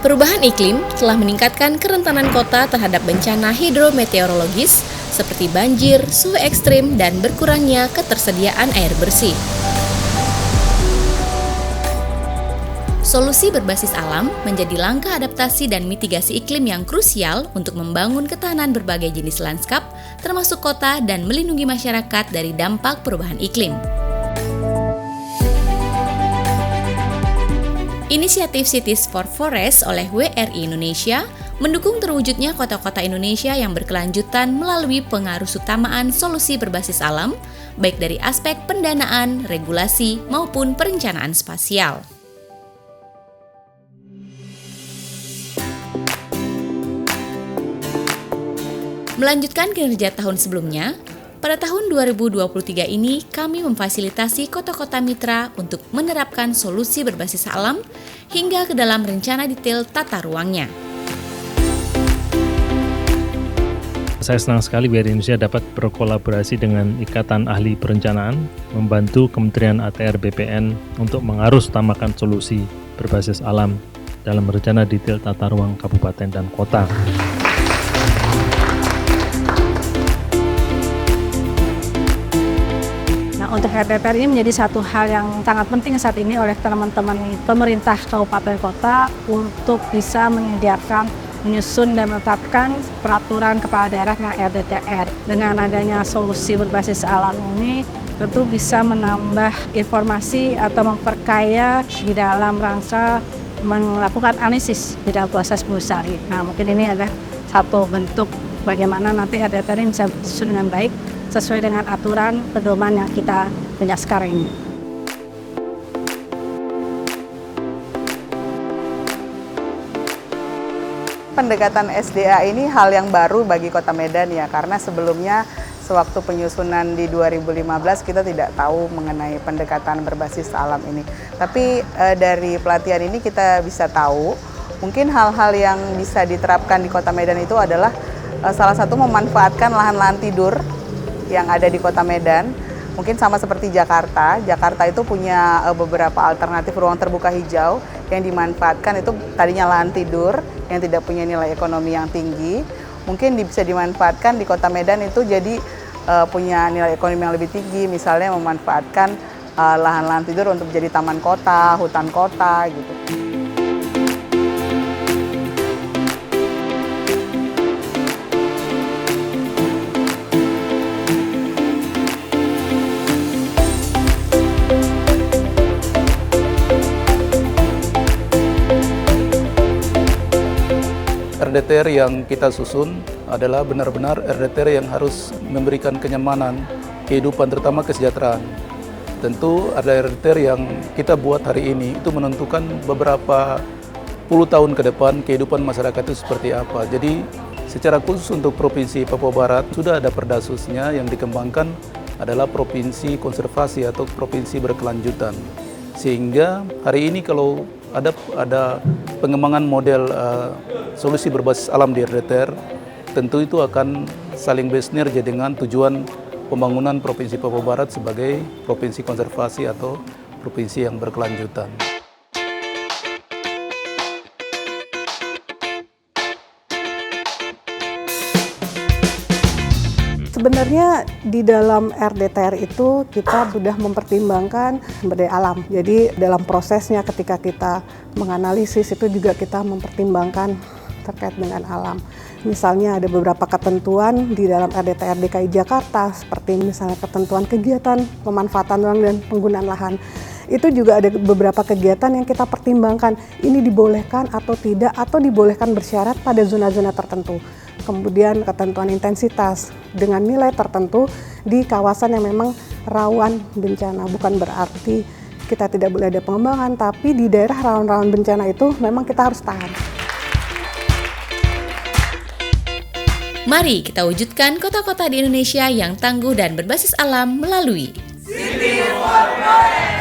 Perubahan iklim telah meningkatkan kerentanan kota terhadap bencana hidrometeorologis seperti banjir, suhu ekstrim, dan berkurangnya ketersediaan air bersih. Solusi berbasis alam menjadi langkah adaptasi dan mitigasi iklim yang krusial untuk membangun ketahanan berbagai jenis lanskap, termasuk kota, dan melindungi masyarakat dari dampak perubahan iklim. Inisiatif Cities for Forest oleh WRI Indonesia mendukung terwujudnya kota-kota Indonesia yang berkelanjutan melalui pengarusutamaan solusi berbasis alam, baik dari aspek pendanaan, regulasi, maupun perencanaan spasial. Melanjutkan kinerja tahun sebelumnya, pada tahun 2023 ini kami memfasilitasi kota-kota mitra untuk menerapkan solusi berbasis alam hingga ke dalam rencana detail tata ruangnya. Saya senang sekali WRI Indonesia dapat berkolaborasi dengan Ikatan Ahli Perencanaan, membantu Kementerian ATR BPN untuk mengarusutamakan solusi berbasis alam dalam rencana detail tata ruang kabupaten dan kota. Untuk RDTR ini menjadi satu hal yang sangat penting saat ini oleh teman-teman pemerintah kabupaten kota untuk bisa menyusun dan menetapkan peraturan kepala daerah dengan RDTR. Dengan adanya solusi berbasis alam ini tentu bisa menambah informasi atau memperkaya di dalam rangka melakukan analisis di dalam proses berusaha. Nah, mungkin ini adalah satu bentuk bagaimana nanti RDTR ini bisa disusun dengan baik sesuai dengan aturan pedoman yang kita punya sekarang ini. Pendekatan SDA ini hal yang baru bagi Kota Medan ya, karena sebelumnya sewaktu penyusunan di 2015 kita tidak tahu mengenai pendekatan berbasis alam ini. Tapi dari pelatihan ini kita bisa tahu mungkin hal-hal yang bisa diterapkan di Kota Medan itu adalah salah satu memanfaatkan lahan-lahan tidur yang ada di Kota Medan. Mungkin sama seperti Jakarta. Jakarta itu punya beberapa alternatif ruang terbuka hijau yang dimanfaatkan, itu tadinya lahan tidur yang tidak punya nilai ekonomi yang tinggi. Mungkin bisa dimanfaatkan di Kota Medan itu jadi punya nilai ekonomi yang lebih tinggi, misalnya memanfaatkan lahan-lahan tidur untuk menjadi taman kota, hutan kota gitu. RDTR yang kita susun adalah benar-benar RDTR yang harus memberikan kenyamanan, kehidupan, terutama kesejahteraan. Tentu ada RDTR yang kita buat hari ini itu menentukan beberapa puluh tahun ke depan kehidupan masyarakat itu seperti apa. Jadi secara khusus untuk Provinsi Papua Barat sudah ada perdasusnya yang dikembangkan adalah Provinsi Konservasi atau Provinsi Berkelanjutan. Sehingga hari ini kalau ada pengembangan model solusi berbasis alam di RDTR, tentu itu akan saling bersinergi dengan tujuan pembangunan Provinsi Papua Barat sebagai provinsi konservasi atau provinsi yang berkelanjutan. Sebenarnya di dalam RDTR itu kita sudah mempertimbangkan sumber daya alam. Jadi dalam prosesnya ketika kita menganalisis itu juga kita mempertimbangkan terkait dengan alam. Misalnya ada beberapa ketentuan di dalam RDTR DKI Jakarta seperti misalnya ketentuan kegiatan pemanfaatan ruang dan penggunaan lahan. Itu juga ada beberapa kegiatan yang kita pertimbangkan ini dibolehkan atau tidak, atau dibolehkan bersyarat pada zona-zona tertentu. Kemudian ketentuan intensitas dengan nilai tertentu di kawasan yang memang rawan bencana. Bukan berarti kita tidak boleh ada pengembangan, tapi di daerah rawan-rawan bencana itu memang kita harus tahan. Mari kita wujudkan kota-kota di Indonesia yang tangguh dan berbasis alam melalui Cities for Forest.